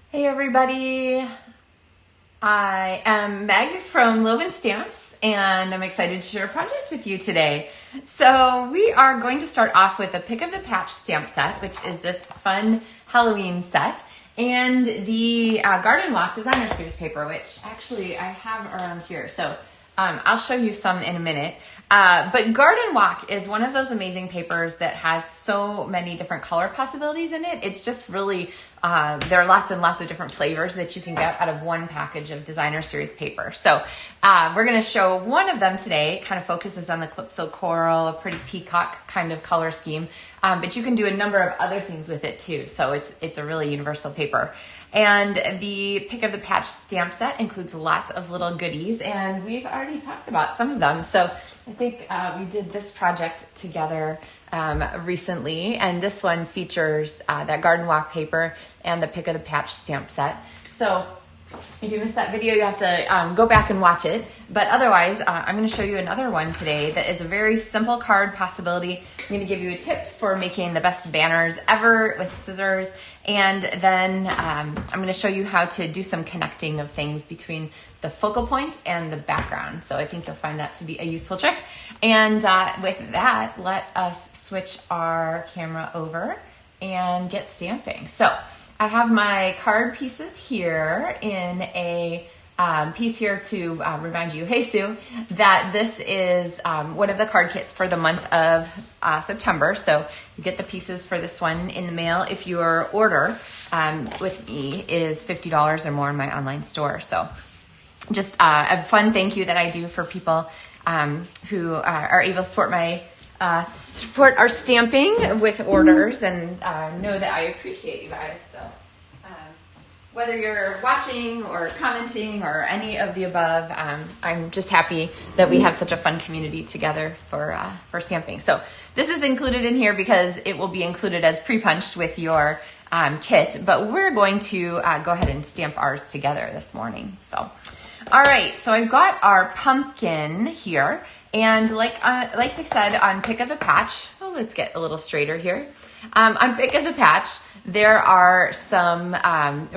Hey everybody, I am Meg from LovenStamps and I'm excited to share a project with you today. So we are going to start off with a Pick of the Patch stamp set, which is this fun Halloween set, and the Garden Walk Designer Series paper, which actually I have around here. So I'll show you some in a minute. But Garden Walk is one of those amazing papers that has so many different color possibilities in it. It's just really, there are lots and lots of different flavors that you can get out of one package of Designer Series paper. So we're going to show one of them today. It kind of focuses on the Calypso Coral, a pretty peacock kind of color scheme. But you can do a number of other things with it too. So it's a really universal paper. And the Pick of the Patch stamp set includes lots of little goodies, and we've already talked about some of them. So I think we did this project together recently, and this one features that Garden Walk paper and the Pick of the Patch stamp set. So if you missed that video, you have to go back and watch it. But otherwise, I'm going to show you another one today that is a very simple card possibility. I'm going to give you a tip for making the best banners ever with scissors. And then I'm going to show you how to do some connecting of things between the focal point and the background. So I think you'll find that to be a useful trick. And with that, let us switch our camera over and get stamping. So I have my card pieces here in a piece here to remind you, hey Sue, that this is one of the card kits for the month of September. So you get the pieces for this one in the mail if your order with me is $50 or more in my online store. So just a fun thank you that I do for people who are able to support our stamping with orders, and know that I appreciate you guys. So whether you're watching or commenting or any of the above, I'm just happy that we have such a fun community together for stamping. So this is included in here because it will be included as pre-punched with your kit, but we're going to go ahead and stamp ours together this morning. So, all right, so I've got our pumpkin here, and like I said on Pick of the Patch, let's get a little straighter here. On Pick of the Patch, there are some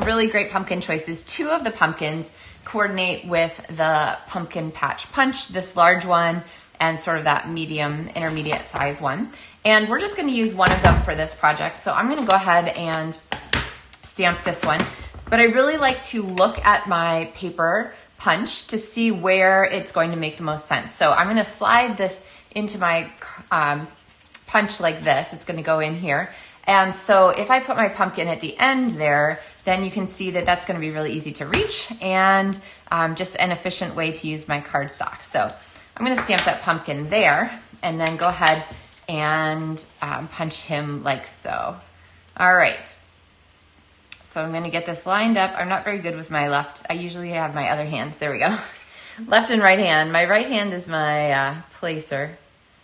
really great pumpkin choices. Two of the pumpkins coordinate with the Pumpkin Patch Punch, this large one and sort of that intermediate size one. And we're just going to use one of them for this project. So I'm going to go ahead and stamp this one. But I really like to look at my paper punch to see where it's going to make the most sense. So I'm going to slide this into my punch like this. It's going to go in here. And so if I put my pumpkin at the end there, then you can see that that's going to be really easy to reach and just an efficient way to use my cardstock. So I'm going to stamp that pumpkin there and then go ahead and punch him like so. All right. So I'm going to get this lined up. I'm not very good with my left. I usually have my other hands. There we go. Left and right hand. My right hand is my placer,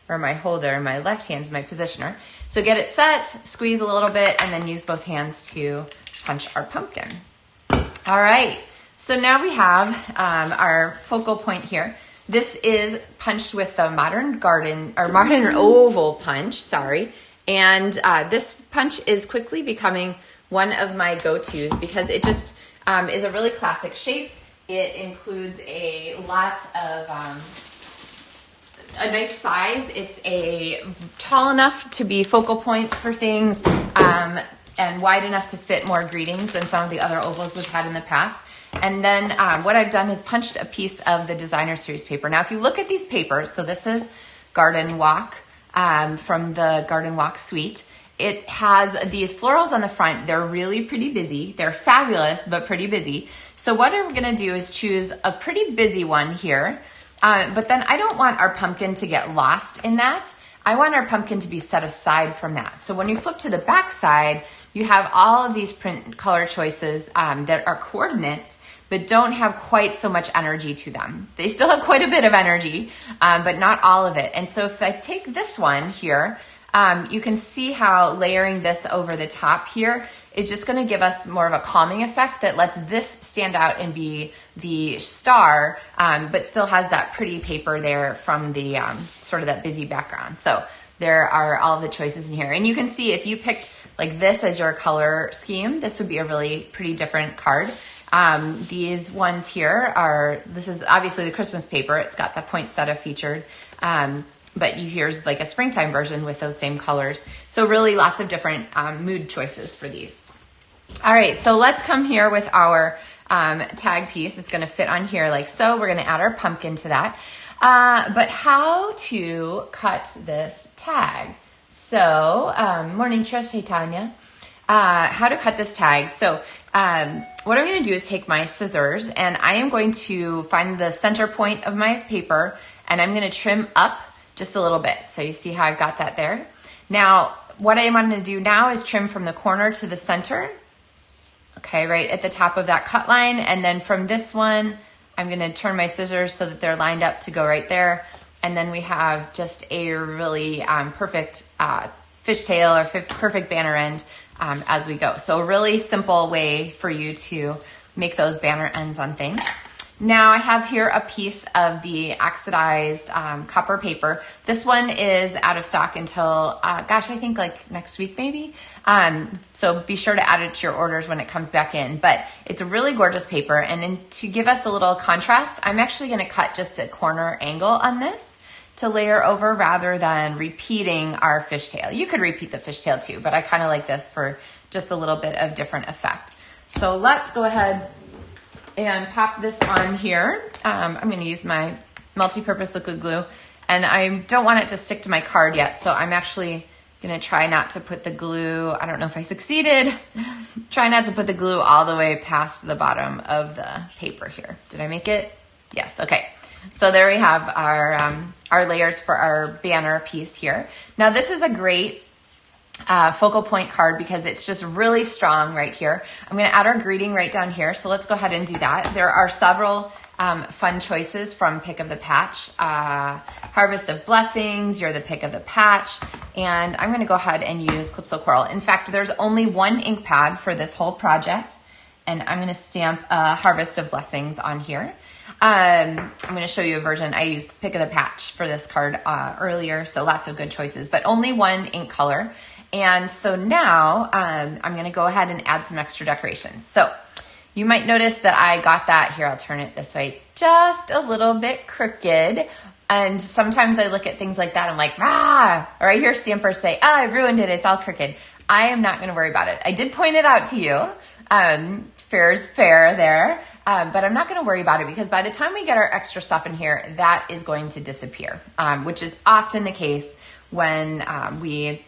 or my holder. My left hand is my positioner. So get it set, squeeze a little bit, and then use both hands to punch our pumpkin. All right, so now we have our focal point here. This is punched with the modern oval punch, sorry. And this punch is quickly becoming one of my go-tos because it just is a really classic shape. It includes a lot of a nice size. It's tall enough to be focal point for things and wide enough to fit more greetings than some of the other ovals we've had in the past. And then what I've done is punched a piece of the Designer Series paper. Now, if you look at these papers, so this is Garden Walk from the Garden Walk suite. It has these florals on the front. They're really pretty busy. They're fabulous, but pretty busy. So what we're gonna do is choose a pretty busy one here. But then I don't want our pumpkin to get lost in that. I want our pumpkin to be set aside from that. So when you flip to the back side, you have all of these print color choices that are coordinates, but don't have quite so much energy to them. They still have quite a bit of energy, but not all of it. And so if I take this one here, you can see how layering this over the top here is just going to give us more of a calming effect that lets this stand out and be the star, but still has that pretty paper there from the sort of that busy background. So there are all the choices in here. And you can see if you picked like this as your color scheme, this would be a really pretty different card. These ones here this is obviously the Christmas paper. It's got the poinsettia featured. But here's like a springtime version with those same colors. So really lots of different mood choices for these. All right, so let's come here with our tag piece. It's gonna fit on here like so. We're gonna add our pumpkin to that. But how to cut this tag. So, morning Trish, hey Tanya. How to cut this tag. So what I'm gonna do is take my scissors and I am going to find the center point of my paper and I'm gonna trim up just a little bit. So you see how I've got that there? Now, what I want to do now is trim from the corner to the center. Okay, right at the top of that cut line. And then from this one, I'm gonna turn my scissors so that they're lined up to go right there. And then we have just a really perfect fishtail or perfect banner end as we go. So a really simple way for you to make those banner ends on things. Now I have here a piece of the oxidized copper paper. This one is out of stock until, gosh, I think like next week maybe. So be sure to add it to your orders when it comes back in. But it's a really gorgeous paper. And then to give us a little contrast, I'm actually gonna cut just a corner angle on this to layer over rather than repeating our fishtail. You could repeat the fishtail too, but I kind of like this for just a little bit of different effect. So let's go ahead and pop this on here. I'm gonna use my multi-purpose liquid glue and I don't want it to stick to my card yet, so I'm actually gonna try not to put the glue, I don't know if I succeeded, try not to put the glue all the way past the bottom of the paper here. Did I make it? Yes, okay. So there we have our layers for our banner piece here. Now this is a great focal point card because it's just really strong right here. I'm going to add our greeting right down here. So let's go ahead and do that. There are several fun choices from Pick of the Patch. Harvest of Blessings, You're the Pick of the Patch. And I'm going to go ahead and use Calypso Coral. In fact, there's only one ink pad for this whole project. And I'm going to stamp Harvest of Blessings on here. I'm going to show you a version. I used Pick of the Patch for this card earlier. So lots of good choices, but only one ink color. And so now I'm going to go ahead and add some extra decorations. So you might notice that I got that here. I'll turn it this way, just a little bit crooked. And sometimes I look at things like that. I'm like, ah, or I hear stampers say, I ruined it. It's all crooked. I am not going to worry about it. I did point it out to you. Fair is fair there. But I'm not going to worry about it because by the time we get our extra stuff in here, that is going to disappear, which is often the case when we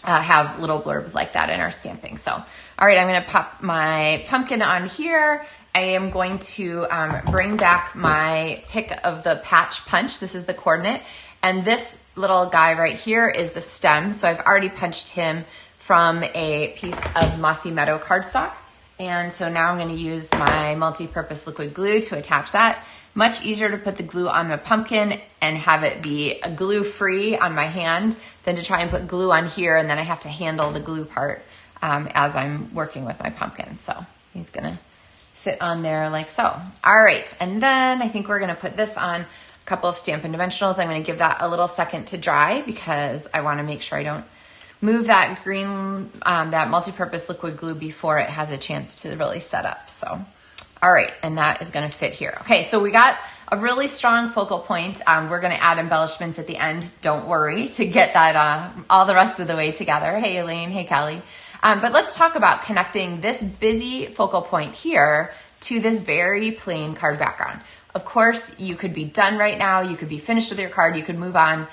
have little blurbs like that in our stamping. So, all right, I'm going to pop my pumpkin on here. I am going to bring back my Pick of the Patch punch. This is the coordinate. And this little guy right here is the stem. So I've already punched him from a piece of Mossy Meadow cardstock. And so now I'm going to use my multi-purpose liquid glue to attach that. Much easier to put the glue on the pumpkin and have it be glue-free on my hand than to try and put glue on here and then I have to handle the glue part as I'm working with my pumpkin. So he's going to fit on there like so. All right, and then I think we're going to put this on a couple of Stampin' Dimensionals. I'm going to give that a little second to dry because I want to make sure I don't move that green, that multi-purpose liquid glue before it has a chance to really set up. So, all right, and that is gonna fit here. Okay, so we got a really strong focal point. We're gonna add embellishments at the end, don't worry, to get that all the rest of the way together. Hey Elaine, hey Kelly. But let's talk about connecting this busy focal point here to this very plain card background. Of course, you could be done right now. You could be finished with your card. You could move on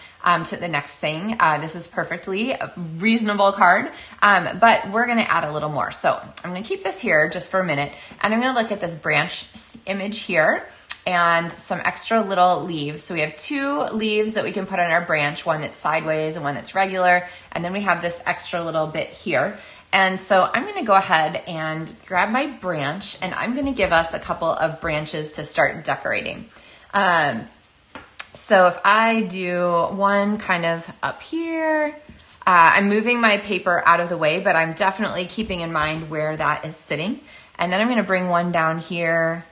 to the next thing. This is perfectly a reasonable card, but we're gonna add a little more. So I'm gonna keep this here just for a minute, and I'm gonna look at this branch image here and some extra little leaves. So we have two leaves that we can put on our branch, one that's sideways and one that's regular, and then we have this extra little bit here. And so I'm gonna go ahead and grab my branch and I'm gonna give us a couple of branches to start decorating. So if I do one kind of up here, I'm moving my paper out of the way, but I'm definitely keeping in mind where that is sitting. And then I'm gonna bring one down here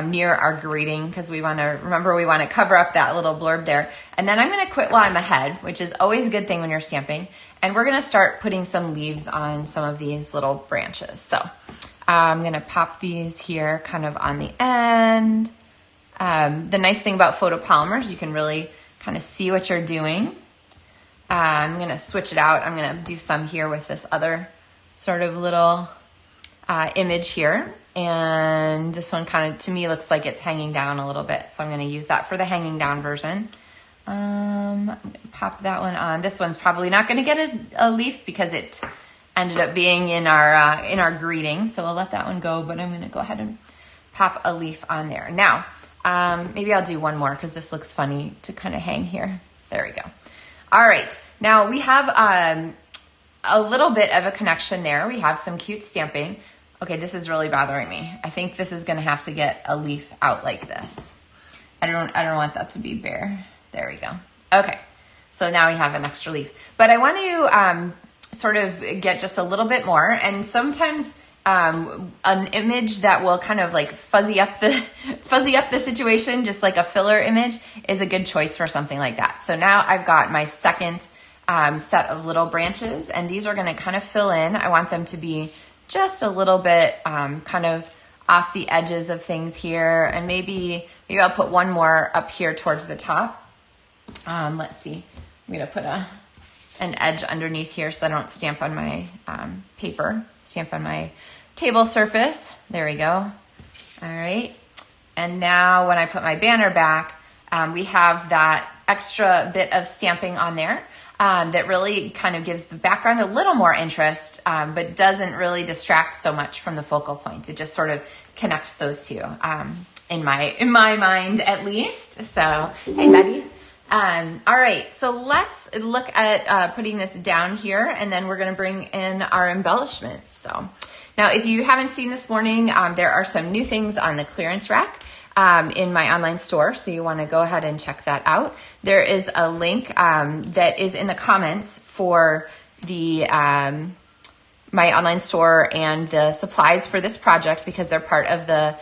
near our greeting, because we want to cover up that little blurb there. And then I'm going to quit while I'm ahead, which is always a good thing when you're stamping. And we're going to start putting some leaves on some of these little branches. So I'm going to pop these here kind of on the end. The nice thing about photopolymers, you can really kind of see what you're doing. I'm going to switch it out. I'm going to do some here with this other sort of little image here. And this one kind of, to me, looks like it's hanging down a little bit. So I'm going to use that for the hanging down version. I'm going to pop that one on. This one's probably not going to get a leaf because it ended up being in our greeting. So we'll let that one go, but I'm going to go ahead and pop a leaf on there. Now, maybe I'll do one more because this looks funny to kind of hang here. There we go. All right. Now we have a little bit of a connection there. We have some cute stamping. Okay, this is really bothering me. I think this is gonna have to get a leaf out like this. I don't want that to be bare. There we go. Okay, so now we have an extra leaf. But I want to sort of get just a little bit more, and sometimes an image that will kind of like fuzzy up the situation, just like a filler image, is a good choice for something like that. So now I've got my second set of little branches, and these are gonna kind of fill in. I want them to be just a little bit kind of off the edges of things here, and maybe I'll put one more up here towards the top. Let's see, I'm gonna put an edge underneath here so I don't stamp on my paper, stamp on my table surface. There we go. All right, and now when I put my banner back, we have that extra bit of stamping on there. That really kind of gives the background a little more interest, but doesn't really distract so much from the focal point. It just sort of connects those two, in my mind at least. So, hey Betty. All right, so let's look at putting this down here, and then we're gonna bring in our embellishments. So now if you haven't seen this morning, there are some new things on the clearance rack. In my online store, so you want to go ahead and check that out. There is a link that is in the comments for the my online store and the supplies for this project, because they're part of the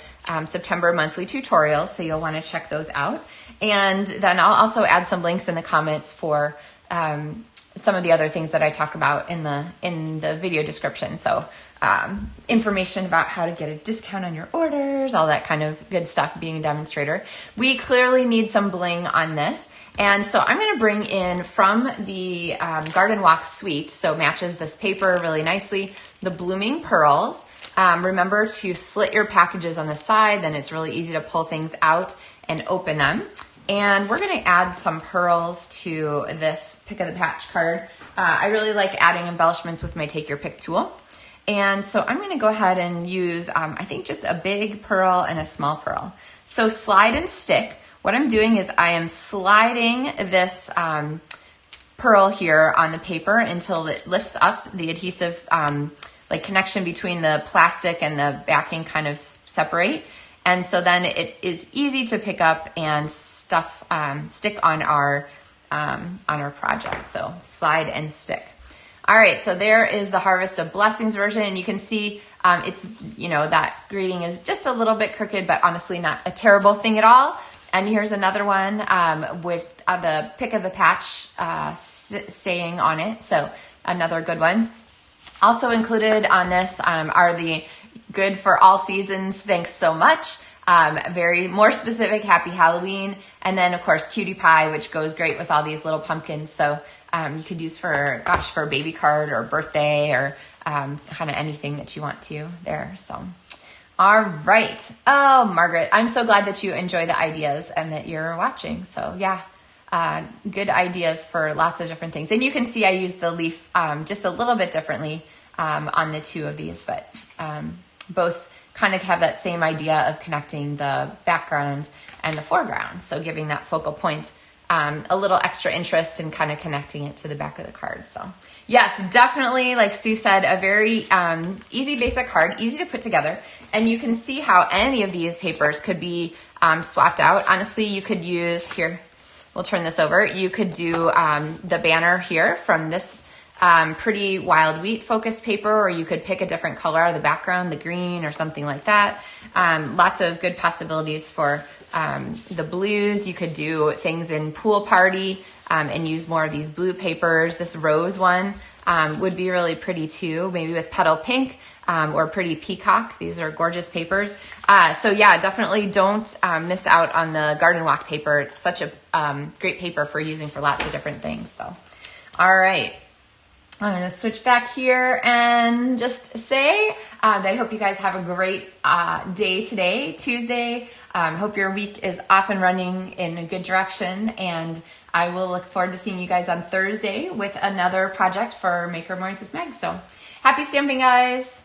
September monthly tutorials, so you'll want to check those out. And then I'll also add some links in the comments for some of the other things that I talk about in the video description. So information about how to get a discount on your orders, all that kind of good stuff, being a demonstrator. We clearly need some bling on this. And so I'm going to bring in from the Garden Walk suite, so matches this paper really nicely, the blooming pearls. Remember to slit your packages on the side, then it's really easy to pull things out and open them. And we're going to add some pearls to this Pick of the Patch card. I really like adding embellishments with my Take Your Pick tool. And so I'm going to go ahead and use, I think, just a big pearl and a small pearl. So slide and stick. What I'm doing is I am sliding this pearl here on the paper until it lifts up. The adhesive like connection between the plastic and the backing kind of separate. And so then it is easy to pick up and stick on our project. So slide and stick. All right, so there is the Harvest of Blessings version, and you can see it's, that greeting is just a little bit crooked, but honestly not a terrible thing at all. And here's another one with the Pick of the Patch saying on it, so another good one. Also included on this are the Good for All Seasons, thanks so much. Very more specific, Happy Halloween. And then of course Cutie Pie, which goes great with all these little pumpkins. So you could use for a baby card or birthday or kind of anything that you want to there. So, all right. Oh, Margaret, I'm so glad that you enjoy the ideas and that you're watching. So yeah, good ideas for lots of different things. And you can see I use the leaf just a little bit differently on the two of these, but both kind of have that same idea of connecting the background and the foreground. So giving that focal point a little extra interest and kind of connecting it to the back of the card. So yes, definitely, like Sue said, a very easy basic card, easy to put together. And you can see how any of these papers could be swapped out. Honestly, you could use, here, we'll turn this over. You could do the banner here from this pretty wild wheat focus paper, or you could pick a different color out of the background, the green or something like that. Lots of good possibilities for the blues. You could do things in Pool Party and use more of these blue papers. This rose one would be really pretty too, maybe with Petal Pink or Pretty Peacock. These are gorgeous papers. So yeah, definitely don't miss out on the Garden Walk paper. It's such a great paper for using for lots of different things. So, all right. I'm going to switch back here and just say that I hope you guys have a great day today, Tuesday. Hope your week is off and running in a good direction, and I will look forward to seeing you guys on Thursday with another project for Maker Mornings with Meg. So happy stamping, guys.